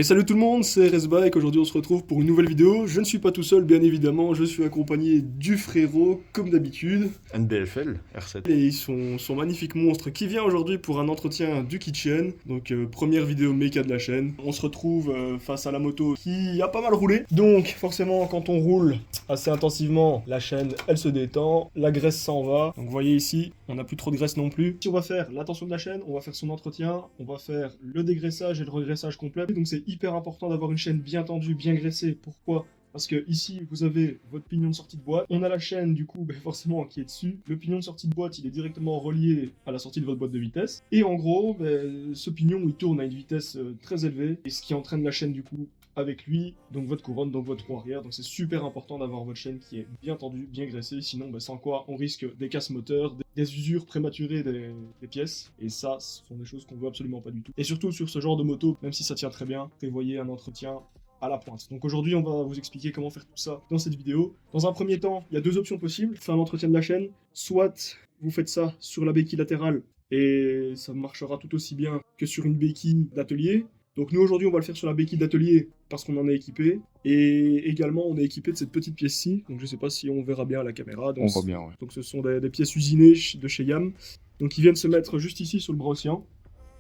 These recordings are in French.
Et salut tout le monde, c'est Resbike, aujourd'hui on se retrouve pour une nouvelle vidéo. Je ne suis pas tout seul bien évidemment, je suis accompagné du frérot comme d'habitude. NBFL, R7. Et son magnifique monstre qui vient aujourd'hui pour un entretien du kitchen. Donc première vidéo méca de la chaîne. On se retrouve face à la moto qui a pas mal roulé. Donc forcément quand on roule assez intensivement, la chaîne elle se détend, la graisse s'en va. Donc vous voyez ici, on n'a plus trop de graisse non plus. Si on va faire la tension de la chaîne, on va faire son entretien, on va faire le dégraissage et le regraissage complet. Donc c'est hyper important d'avoir une chaîne bien tendue, bien graissée. Pourquoi ? Parce que ici, vous avez votre pignon de sortie de boîte. On a la chaîne, du coup, forcément, qui est dessus. Le pignon de sortie de boîte, il est directement relié à la sortie de votre boîte de vitesse. Et en gros, ce pignon, il tourne à une vitesse très élevée. Et ce qui entraîne la chaîne, du coup, avec lui, donc votre couronne, donc votre roue arrière. Donc c'est super important d'avoir votre chaîne qui est bien tendue, bien graissée. Sinon, sans quoi, on risque des casses moteurs, des usures prématurées des pièces. Et ça, ce sont des choses qu'on veut absolument pas du tout. Et surtout sur ce genre de moto, même si ça tient très bien, prévoyez un entretien à la pointe. Donc aujourd'hui, on va vous expliquer comment faire tout ça dans cette vidéo. Dans un premier temps, il y a deux options possibles. Faire un entretien de la chaîne, soit vous faites ça sur la béquille latérale et ça marchera tout aussi bien que sur une béquille d'atelier. Donc nous aujourd'hui, on va le faire sur la béquille d'atelier parce qu'on en est équipé. Et également, on est équipé de cette petite pièce-ci. Donc je sais pas si on verra bien à la caméra. Donc, On voit bien, ouais. Donc ce sont des pièces usinées de chez Yam. Donc ils viennent se mettre juste ici sur le bras océan.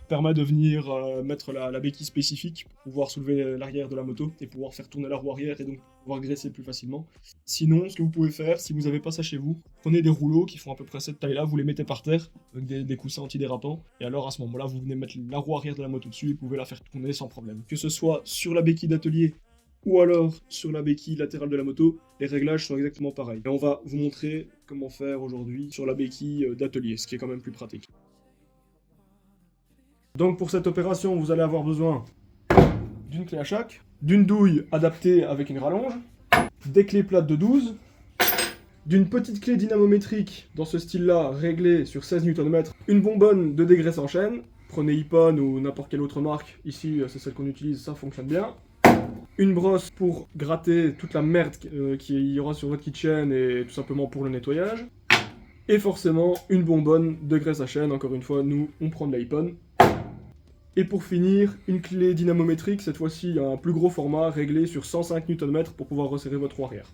Permet de venir mettre la béquille spécifique pour pouvoir soulever l'arrière de la moto et pouvoir faire tourner la roue arrière et donc pouvoir graisser plus facilement. Sinon, ce que vous pouvez faire, si vous n'avez pas ça chez vous, prenez des rouleaux qui font à peu près cette taille-là, vous les mettez par terre avec des coussins antidérapants et alors à ce moment-là, vous venez mettre la roue arrière de la moto dessus et vous pouvez la faire tourner sans problème. Que ce soit sur la béquille d'atelier ou alors sur la béquille latérale de la moto, les réglages sont exactement pareils. Et on va vous montrer comment faire aujourd'hui sur la béquille d'atelier, ce qui est quand même plus pratique. Donc pour cette opération, vous allez avoir besoin d'une clé à choc, d'une douille adaptée avec une rallonge, des clés plates de 12, d'une petite clé dynamométrique dans ce style-là réglée sur 16 Nm, une bonbonne de dégraisse en chaîne, prenez Ippon ou n'importe quelle autre marque, ici c'est celle qu'on utilise, ça fonctionne bien, une brosse pour gratter toute la merde qu'il y aura sur votre kitchen et tout simplement pour le nettoyage, et forcément une bonbonne de graisse à chaîne, encore une fois nous on prend de l'Ippon. Et pour finir, une clé dynamométrique, cette fois-ci un plus gros format, réglé sur 105 Nm pour pouvoir resserrer votre roue arrière.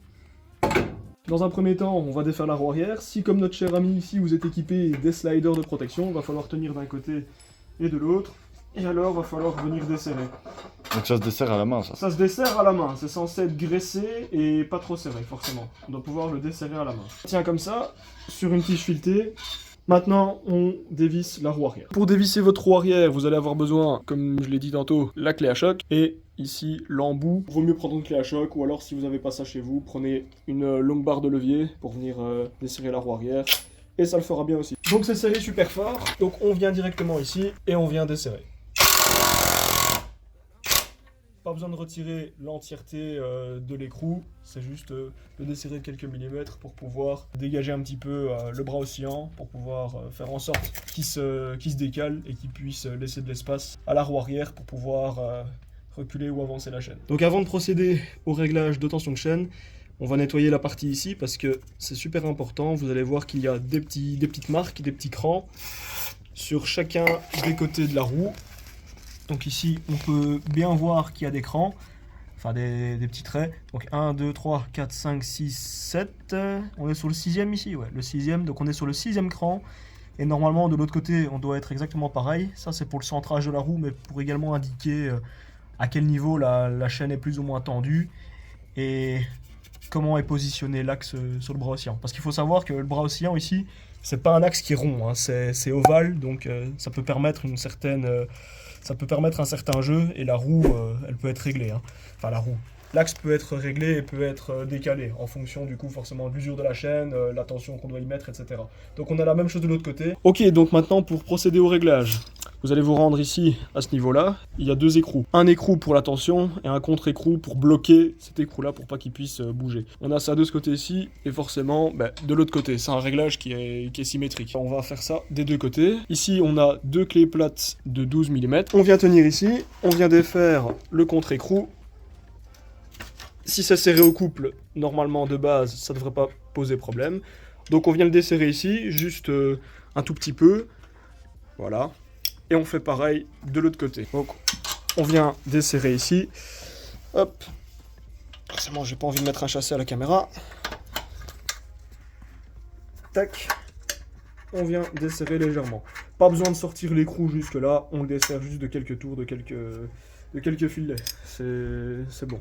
Dans un premier temps, on va défaire la roue arrière. Si comme notre cher ami ici, vous êtes équipé des sliders de protection, il va falloir tenir d'un côté et de l'autre. Et alors, il va falloir venir desserrer. Donc ça se dessert à la main, ça. Ça se desserre à la main, c'est censé être graissé et pas trop serré, forcément. On doit pouvoir le desserrer à la main. Tiens comme ça, sur une tige filetée. Maintenant, on dévisse la roue arrière. Pour dévisser votre roue arrière, vous allez avoir besoin, comme je l'ai dit tantôt, la clé à choc et ici l'embout. Vaut mieux prendre une clé à choc ou alors si vous n'avez pas ça chez vous, prenez une longue barre de levier pour venir desserrer la roue arrière et ça le fera bien aussi. Donc c'est serré super fort, donc on vient directement ici et on vient desserrer. Pas besoin de retirer l'entièreté de l'écrou, c'est juste de desserrer de quelques millimètres pour pouvoir dégager un petit peu le bras oscillant, pour pouvoir faire en sorte qu'il se décale et qu'il puisse laisser de l'espace à la roue arrière pour pouvoir reculer ou avancer la chaîne. Donc avant de procéder au réglage de tension de chaîne, on va nettoyer la partie ici parce que c'est super important. Vous allez voir qu'il y a des petites marques, des petits crans sur chacun des côtés de la roue. Donc ici, on peut bien voir qu'il y a des crans, enfin des petits traits. Donc 1, 2, 3, 4, 5, 6, 7. On est sur le 6e ici, ouais, le 6e. Donc on est sur le 6e cran. Et normalement, de l'autre côté, on doit être exactement pareil. Ça, c'est pour le centrage de la roue, mais pour également indiquer à quel niveau la chaîne est plus ou moins tendue. Et comment est positionné l'axe sur le bras oscillant. Parce qu'il faut savoir que le bras oscillant ici, c'est pas un axe qui est rond, hein, c'est ovale. Donc ça peut permettre une certaine... Ça peut permettre un certain jeu et la roue, elle peut être réglée. Hein. Enfin, la roue. L'axe peut être réglé et peut être décalé en fonction du coup forcément de l'usure de la chaîne, la tension qu'on doit y mettre, etc. Donc on a la même chose de l'autre côté. Ok, donc maintenant pour procéder au réglage, vous allez vous rendre ici à ce niveau-là. Il y a deux écrous. Un écrou pour la tension et un contre-écrou pour bloquer cet écrou-là pour pas qu'il puisse bouger. On a ça de ce côté-ci et forcément de l'autre côté. C'est un réglage qui est symétrique. On va faire ça des deux côtés. Ici, on a deux clés plates de 12 mm. On vient tenir ici. On vient défaire le contre-écrou. Si c'est serré au couple, normalement de base, ça ne devrait pas poser problème. Donc on vient le desserrer ici, juste un tout petit peu. Voilà. Et on fait pareil de l'autre côté. Donc on vient desserrer ici. Hop. Forcément, j'ai pas envie de mettre un chassé à la caméra. Tac. On vient desserrer légèrement. Pas besoin de sortir l'écrou jusque là, on le dessert juste de quelques tours, de quelques filets. C'est bon.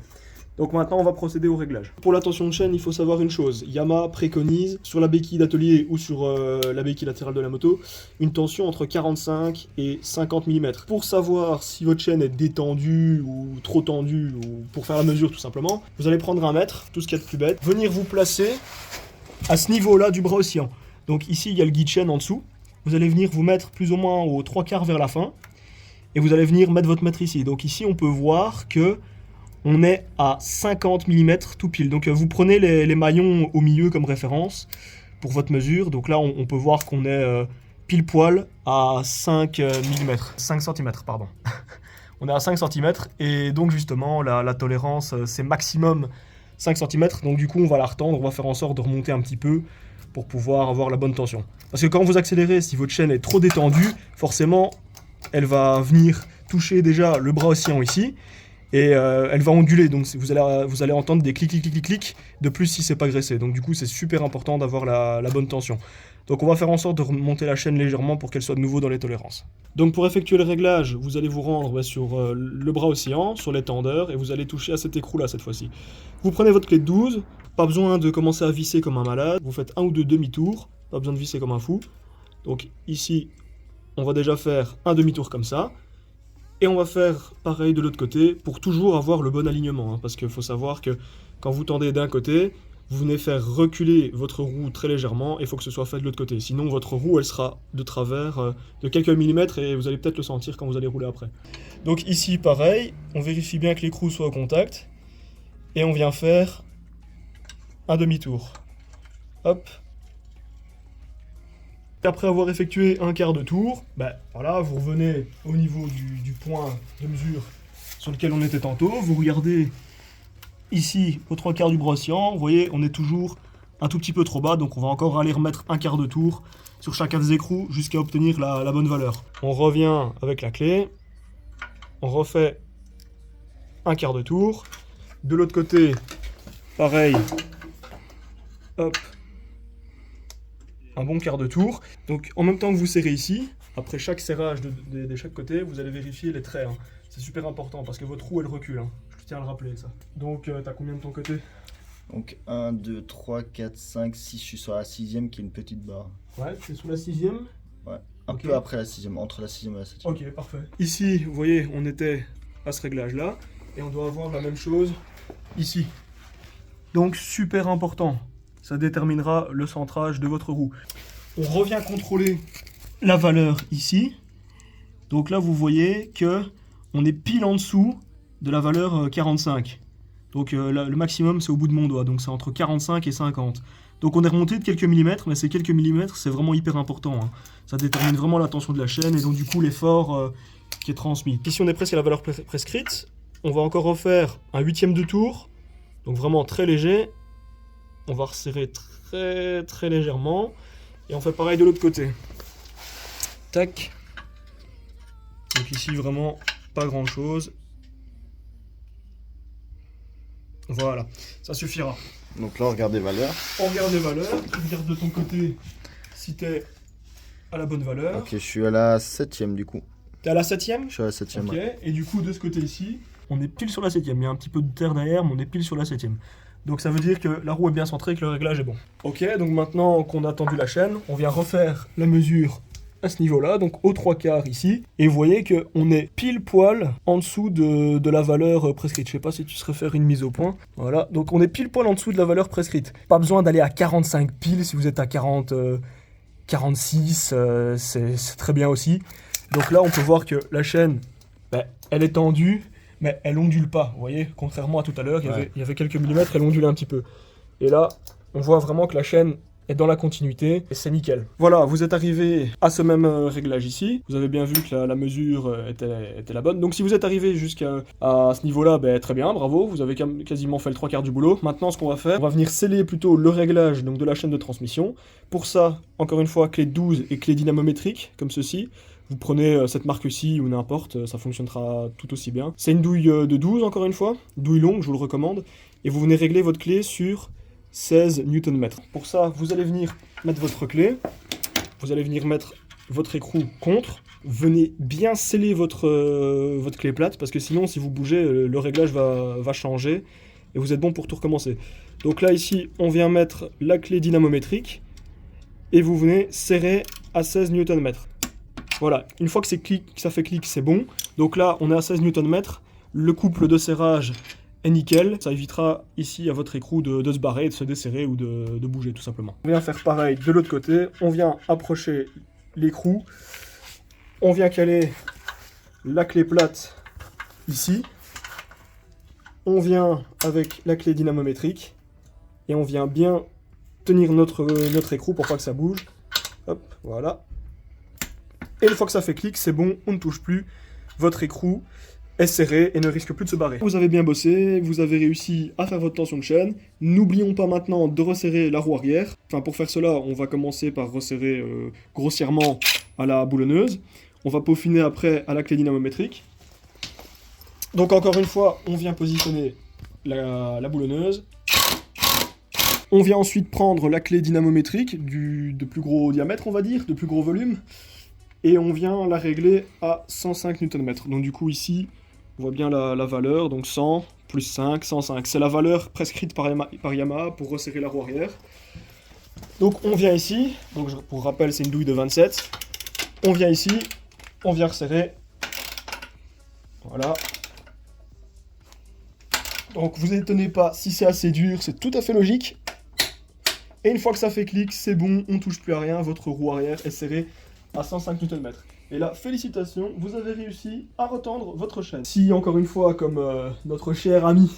Donc maintenant, on va procéder au réglage. Pour la tension de chaîne, il faut savoir une chose. Yamaha préconise, sur la béquille d'atelier ou sur la béquille latérale de la moto, une tension entre 45 et 50 mm. Pour savoir si votre chaîne est détendue ou trop tendue, ou pour faire la mesure tout simplement, vous allez prendre un mètre, tout ce qu'il y a de plus bête, venir vous placer à ce niveau-là du bras oscillant. Donc ici, il y a le guide chaîne en dessous. Vous allez venir vous mettre plus ou moins aux 3/4 vers la fin. Et vous allez venir mettre votre mètre ici. Donc ici, on peut voir que on est à 50 mm tout pile. Donc vous prenez les maillons au milieu comme référence pour votre mesure. Donc là, on peut voir qu'on est pile poil à 5 mm. 5 cm, pardon. On est à 5 cm. Et donc justement, la tolérance, c'est maximum 5 cm. Donc du coup, on va la retendre. On va faire en sorte de remonter un petit peu pour pouvoir avoir la bonne tension. Parce que quand vous accélérez, si votre chaîne est trop détendue, forcément, elle va venir toucher déjà le bras oscillant ici. Et elle va onduler, donc vous allez entendre des clics, clics, clics, clics, de plus si c'est pas graissé. Donc du coup, c'est super important d'avoir la bonne tension. Donc on va faire en sorte de remonter la chaîne légèrement pour qu'elle soit de nouveau dans les tolérances. Donc pour effectuer le réglage, vous allez vous rendre sur le bras oscillant, sur les tendeurs, et vous allez toucher à cet écrou-là cette fois-ci. Vous prenez votre clé de 12, pas besoin de commencer à visser comme un malade, vous faites un ou deux demi-tours, pas besoin de visser comme un fou. Donc ici, on va déjà faire un demi-tour comme ça. Et on va faire pareil de l'autre côté pour toujours avoir le bon alignement. Parce qu'il faut savoir que quand vous tendez d'un côté, vous venez faire reculer votre roue très légèrement et il faut que ce soit fait de l'autre côté. Sinon, votre roue, elle sera de travers de quelques millimètres et vous allez peut-être le sentir quand vous allez rouler après. Donc ici, pareil, on vérifie bien que l'écrou soit au contact et on vient faire un demi-tour. Hop. Après avoir effectué un quart de tour, voilà, vous revenez au niveau du point de mesure sur lequel on était tantôt. Vous regardez ici aux 3/4 du bras oscillant. Vous voyez, on est toujours un tout petit peu trop bas. Donc on va encore aller remettre un quart de tour sur chacun des écrous jusqu'à obtenir la bonne valeur. On revient avec la clé. On refait un quart de tour. De l'autre côté, pareil. Hop. Un bon quart de tour. Donc en même temps que vous serrez ici, après chaque serrage de chaque côté, vous allez vérifier les traits. C'est super important parce que votre roue elle recule. Je tiens à le rappeler ça. Donc t'as combien de ton côté? Donc 1, 2, 3, 4, 5, 6, je suis sur la 6ème qui est une petite barre. Ouais, c'est sous la 6ème. Ouais, un peu après la 6ème, entre la 6ème et la 7ème. Ok, parfait. Ici, vous voyez, on était à ce réglage là et on doit avoir la même chose ici. Donc super important. Ça déterminera le centrage de votre roue. On revient contrôler la valeur ici. Donc là, vous voyez que on est pile en dessous de la valeur 45. Donc le maximum, c'est au bout de mon doigt. Donc c'est entre 45 et 50. Donc on est remonté de quelques millimètres, mais ces quelques millimètres, c'est vraiment hyper important. Ça détermine vraiment la tension de la chaîne et donc du coup l'effort qui est transmis. Ici, on est presque à la valeur prescrite. On va encore refaire un 8e de tour. Donc vraiment très léger. On va resserrer très très légèrement. Et on fait pareil de l'autre côté. Tac. Donc ici vraiment pas grand chose. Voilà, ça suffira. Donc là on regarde les valeurs. On regarde les valeurs. Tu regardes de ton côté si t'es à la bonne valeur. Ok, je suis à la 7ème du coup. T'es à la 7ème? Je suis à la 7ème. Ok, ouais. et du coup de ce côté ici, on est pile sur la 7ème. Il y a un petit peu de terre derrière, mais on est pile sur la 7ème. Donc ça veut dire que la roue est bien centrée et que le réglage est bon. Ok, donc maintenant qu'on a tendu la chaîne, on vient refaire la mesure à ce niveau-là, donc aux 3/4 ici. Et vous voyez qu'on est pile poil en dessous de la valeur prescrite. Je sais pas si tu saurais faire une mise au point. Voilà, donc on est pile poil en dessous de la valeur prescrite. Pas besoin d'aller à 45 piles si vous êtes à 40, 46, c'est très bien aussi. Donc là, on peut voir que la chaîne, elle est tendue, mais elle ondule pas, vous voyez, contrairement à tout à l'heure, il y avait quelques millimètres, elle ondulait un petit peu. Et là, on voit vraiment que la chaîne est dans la continuité, et c'est nickel. Voilà, vous êtes arrivé à ce même réglage ici, vous avez bien vu que la mesure était la bonne. Donc si vous êtes arrivé jusqu'à ce niveau-là, très bien, bravo, vous avez quasiment fait le 3/4 du boulot. Maintenant, ce qu'on va faire, on va venir sceller plutôt le réglage donc, de la chaîne de transmission. Pour ça, encore une fois, clé 12 et clé dynamométrique, comme ceci. Vous prenez cette marque-ci ou n'importe, ça fonctionnera tout aussi bien. C'est une douille de 12 encore une fois, douille longue, je vous le recommande. Et vous venez régler votre clé sur 16 Nm. Pour ça, vous allez venir mettre votre clé, vous allez venir mettre votre écrou contre, venez bien sceller votre clé plate, parce que sinon, si vous bougez, le réglage va changer, et vous êtes bon pour tout recommencer. Donc là, ici, on vient mettre la clé dynamométrique, et vous venez serrer à 16 Nm. Voilà, une fois que ça fait clic, c'est bon. Donc là, on est à 16 Nm, le couple de serrage est nickel. Ça évitera ici à votre écrou de se barrer, de se desserrer ou de bouger tout simplement. On vient faire pareil de l'autre côté, on vient approcher l'écrou, on vient caler la clé plate ici, on vient avec la clé dynamométrique et on vient bien tenir notre écrou pour pas que ça bouge. Hop, voilà. Et une fois que ça fait clic, c'est bon, on ne touche plus. Votre écrou est serré et ne risque plus de se barrer. Vous avez bien bossé, vous avez réussi à faire votre tension de chaîne. N'oublions pas maintenant de resserrer la roue arrière. Enfin, pour faire cela, on va commencer par resserrer grossièrement à la boulonneuse. On va peaufiner après à la clé dynamométrique. Donc encore une fois, on vient positionner la boulonneuse. On vient ensuite prendre la clé dynamométrique de plus gros diamètre, on va dire, de plus gros volume. Et on vient la régler à 105 Nm. Donc du coup ici, on voit bien la valeur, donc 100 plus 5, 105. C'est la valeur prescrite par Yamaha pour resserrer la roue arrière. Donc on vient ici, donc pour rappel c'est une douille de 27. On vient ici, on vient resserrer. Voilà. Donc vous étonnez pas si c'est assez dur, c'est tout à fait logique. Et une fois que ça fait clic, c'est bon, on touche plus à rien, votre roue arrière est serrée à 105 Nm. Et là, félicitations, vous avez réussi à retendre votre chaîne. Si, encore une fois, comme notre cher ami,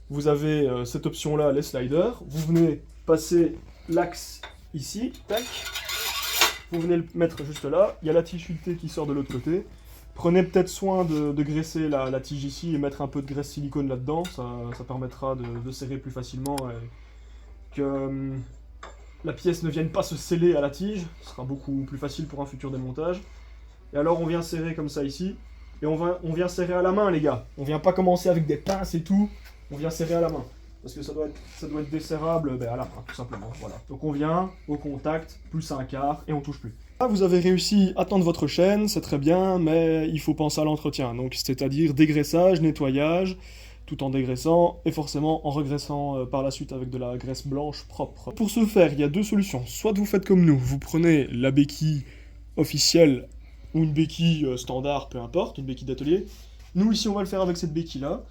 vous avez cette option-là, les sliders, vous venez passer l'axe ici, tac, vous venez le mettre juste là, il y a la tige sculptée qui sort de l'autre côté. Prenez peut-être soin de graisser la tige ici et mettre un peu de graisse silicone là-dedans, ça permettra de serrer plus facilement et que la pièce ne vienne pas se sceller à la tige, ce sera beaucoup plus facile pour un futur démontage. Et alors on vient serrer comme ça ici, et on vient serrer à la main les gars. On vient pas commencer avec des pinces et tout, on vient serrer à la main. Parce que ça doit être desserrable à la main, tout simplement. Voilà. Donc on vient au contact, plus un quart, et on touche plus. Là vous avez réussi à tendre votre chaîne, c'est très bien, mais il faut penser à l'entretien. Donc c'est-à-dire dégraissage, nettoyage, tout en dégraissant et forcément en regraissant par la suite avec de la graisse blanche propre. Pour ce faire, il y a deux solutions. Soit vous faites comme nous, vous prenez la béquille officielle ou une béquille standard, peu importe, une béquille d'atelier. Nous ici on va le faire avec cette béquille-là,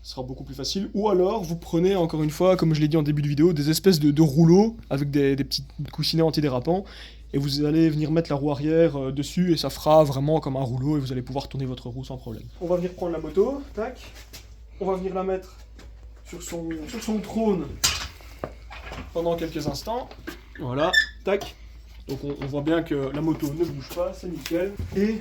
ce sera beaucoup plus facile. Ou alors vous prenez encore une fois, comme je l'ai dit en début de vidéo, des espèces de rouleaux avec des petits coussinets antidérapants. Et vous allez venir mettre la roue arrière dessus et ça fera vraiment comme un rouleau et vous allez pouvoir tourner votre roue sans problème. On va venir prendre la moto, tac. On va venir la mettre sur son trône pendant quelques instants. Voilà, tac. Donc on voit bien que la moto ne bouge pas, c'est nickel. Et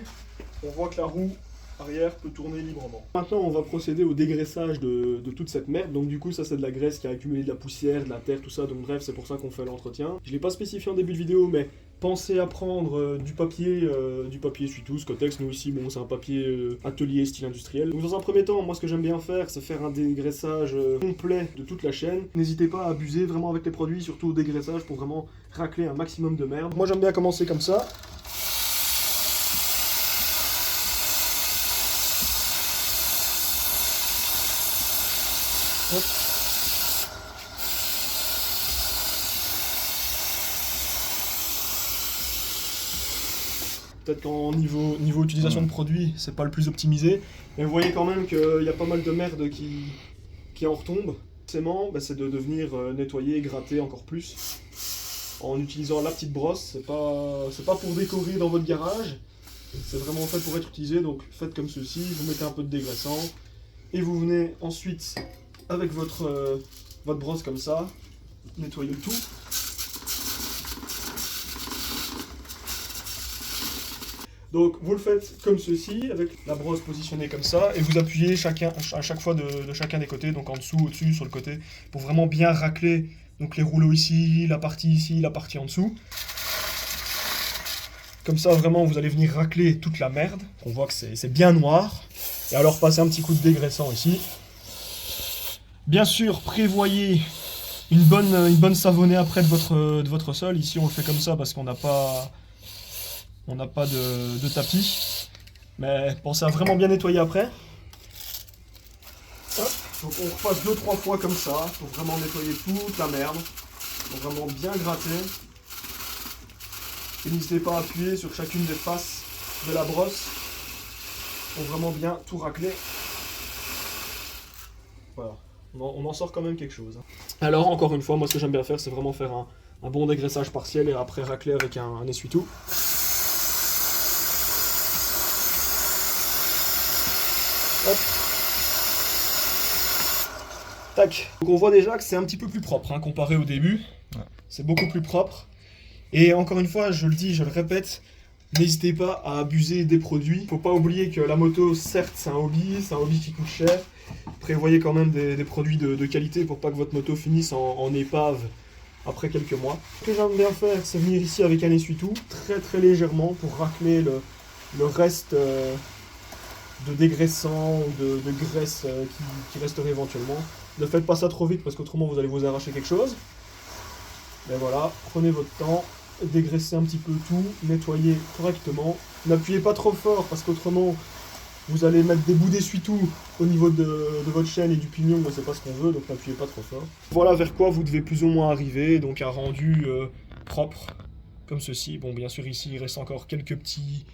on voit que la roue arrière peut tourner librement. Maintenant on va procéder au dégraissage de toute cette merde. Donc du coup ça c'est de la graisse qui a accumulé de la poussière, de la terre, tout ça. Donc bref, c'est pour ça qu'on fait l'entretien. Je ne l'ai pas spécifié en début de vidéo, mais pensez à prendre du papier essuie-tout, Cotex. Nous ici, bon, c'est un papier atelier style industriel. Donc dans un premier temps, moi ce que j'aime bien faire, c'est faire un dégraissage complet de toute la chaîne. N'hésitez pas à abuser vraiment avec les produits, surtout au dégraissage, pour vraiment racler un maximum de merde. Moi j'aime bien commencer comme ça. Hop. Peut-être qu'en niveau utilisation de produit, c'est pas le plus optimisé, mais vous voyez quand même qu'il y a pas mal de merde qui en retombe. Forcément, c'est de venir nettoyer, gratter encore plus en utilisant la petite brosse. C'est pas pour décorer dans votre garage, c'est vraiment fait pour être utilisé. Donc faites comme ceci, vous mettez un peu de dégraissant et vous venez ensuite avec votre brosse comme ça, nettoyer le tout. Donc vous le faites comme ceci, avec la brosse positionnée comme ça, et vous appuyez à chaque fois de chacun des côtés, donc en dessous, au-dessus, sur le côté, pour vraiment bien racler donc les rouleaux ici, la partie en dessous. Comme ça, vraiment, vous allez venir racler toute la merde. On voit que c'est bien noir. Et alors, passez un petit coup de dégraissant ici. Bien sûr, prévoyez une bonne savonnée après de votre sol. Ici, on le fait comme ça parce qu'on n'a pas de tapis. Mais pensez à vraiment bien nettoyer après. Hop. Donc on repasse 2-3 fois comme ça pour vraiment nettoyer toute la merde. Pour vraiment bien gratter. Et n'hésitez pas à appuyer sur chacune des faces de la brosse pour vraiment bien tout racler. Voilà, on en sort quand même quelque chose. Alors encore une fois, moi ce que j'aime bien faire, c'est vraiment faire un bon dégraissage partiel et après racler avec un essuie-tout. Hop. Tac. Donc on voit déjà que c'est un petit peu plus propre hein, comparé au début. Ouais. C'est beaucoup plus propre. Et encore une fois, je le dis, je le répète, n'hésitez pas à abuser des produits. Faut pas oublier que la moto, certes, c'est un hobby qui coûte cher. Prévoyez quand même des produits de qualité pour pas que votre moto finisse en épave après quelques mois. Ce que j'aime bien faire, c'est venir ici avec un essuie-tout, très légèrement, pour racler le reste de dégraissant ou de graisse qui resterait éventuellement. Ne faites pas ça trop vite parce qu'autrement vous allez vous arracher quelque chose. Mais voilà, prenez votre temps, dégraissez un petit peu tout, nettoyez correctement. N'appuyez pas trop fort parce qu'autrement vous allez mettre des bouts d'essuie-tout au niveau de votre chaîne et du pignon, mais c'est pas ce qu'on veut, donc n'appuyez pas trop fort. Voilà vers quoi vous devez plus ou moins arriver, donc un rendu propre, comme ceci. Bon, bien sûr ici il reste encore quelques petits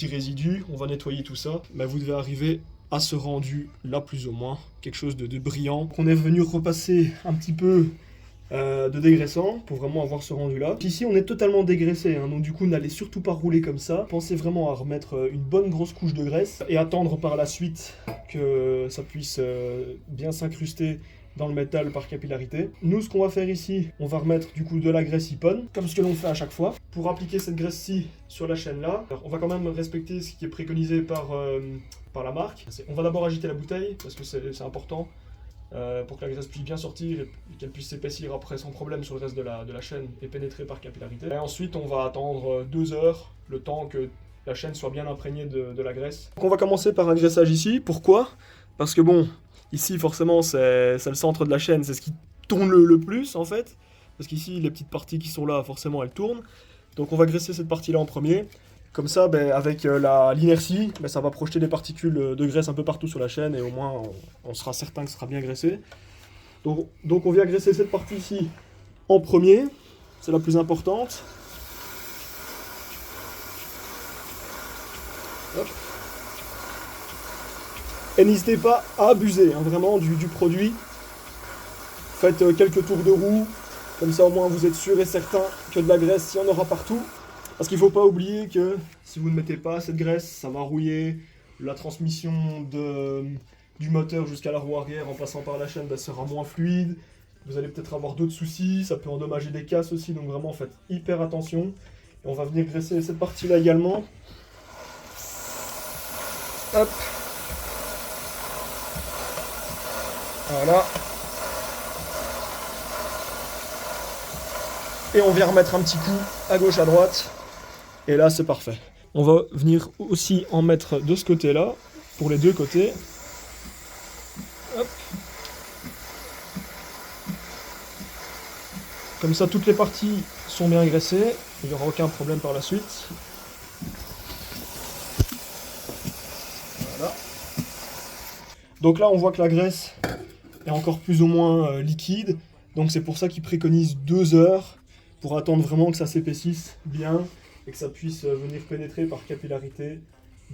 résidus, on va nettoyer tout ça, mais vous devez arriver à ce rendu là plus ou moins, quelque chose de brillant. On est venu repasser un petit peu de dégraissant pour vraiment avoir ce rendu là. Ici on est totalement dégraissé hein, donc du coup n'allez surtout pas rouler comme ça. Pensez vraiment à remettre une bonne grosse couche de graisse et attendre par la suite que ça puisse bien s'incruster dans le métal par capillarité. Nous ce qu'on va faire ici, on va remettre du coup de la graisse Ippon comme ce que l'on fait à chaque fois. Pour appliquer cette graisse-ci sur la chaîne là, alors, on va quand même respecter ce qui est préconisé par la marque. On va d'abord agiter la bouteille parce que c'est important. Pour que la graisse puisse bien sortir et qu'elle puisse s'épaissir après sans problème sur le reste de la chaîne et pénétrer par capillarité. Et ensuite on va attendre 2 heures, le temps que la chaîne soit bien imprégnée de la graisse. Donc on va commencer par un graissage ici. Pourquoi? Parce que bon, ici forcément c'est le centre de la chaîne, c'est ce qui tourne le plus en fait. Parce qu'ici les petites parties qui sont là forcément elles tournent. Donc on va graisser cette partie là en premier. Comme ça, avec l'inertie, ça va projeter des particules de graisse un peu partout sur la chaîne et au moins on sera certain que ce sera bien graissé. Donc on vient graisser cette partie ici en premier, c'est la plus importante. Hop. Et n'hésitez pas à abuser hein, vraiment du produit. Faites quelques tours de roue, comme ça au moins vous êtes sûr et certain que de la graisse il y en aura partout. Parce qu'il ne faut pas oublier que si vous ne mettez pas cette graisse, ça va rouiller la transmission du moteur jusqu'à la roue arrière en passant par la chaîne, sera moins fluide. Vous allez peut-être avoir d'autres soucis, ça peut endommager des casses aussi, donc vraiment faites hyper attention. Et on va venir graisser cette partie-là également. Hop. Voilà. Et on vient remettre un petit coup à gauche, à droite. Et là, c'est parfait. On va venir aussi en mettre de ce côté-là, pour les deux côtés. Hop. Comme ça, toutes les parties sont bien graissées. Il n'y aura aucun problème par la suite. Voilà. Donc là, on voit que la graisse est encore plus ou moins liquide. Donc c'est pour ça qu'ils préconisent 2 heures pour attendre vraiment que ça s'épaississe bien et que ça puisse venir pénétrer par capillarité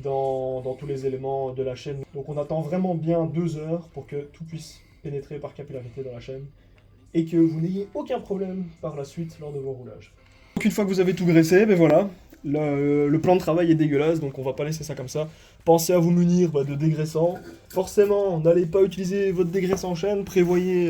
dans tous les éléments de la chaîne. Donc on attend vraiment bien 2 heures pour que tout puisse pénétrer par capillarité dans la chaîne et que vous n'ayez aucun problème par la suite lors de vos roulages. Donc une fois que vous avez tout graissé, voilà, le plan de travail est dégueulasse, donc on va pas laisser ça comme ça. Pensez à vous munir de dégraissant. Forcément, n'allez pas utiliser votre dégraissant en chaîne, prévoyez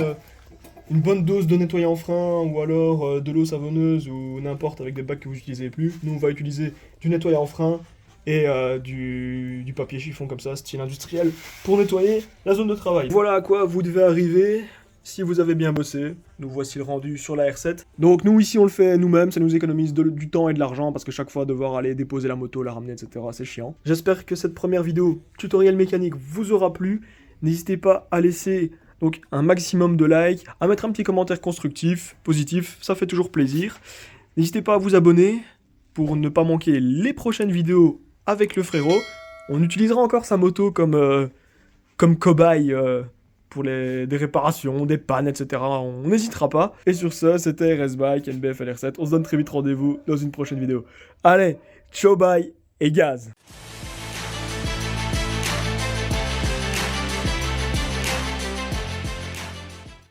une bonne dose de nettoyant frein ou alors de l'eau savonneuse ou n'importe avec des bacs que vous n'utilisez plus. Nous on va utiliser du nettoyant frein et du papier chiffon comme ça, style industriel, pour nettoyer la zone de travail. Voilà à quoi vous devez arriver si vous avez bien bossé, nous voici le rendu sur la R7. Donc nous ici on le fait nous-mêmes, ça nous économise du temps et de l'argent parce que chaque fois devoir aller déposer la moto, la ramener, etc. c'est chiant. J'espère que cette première vidéo tutoriel mécanique vous aura plu. N'hésitez pas à laisser donc un maximum de likes, à mettre un petit commentaire constructif, positif, ça fait toujours plaisir. N'hésitez pas à vous abonner pour ne pas manquer les prochaines vidéos avec le frérot. On utilisera encore sa moto comme cobaye pour des réparations, des pannes, etc. On n'hésitera pas. Et sur ce, c'était RS Bike, NBF LR7. On se donne très vite rendez-vous dans une prochaine vidéo. Allez, ciao, bye et gaz!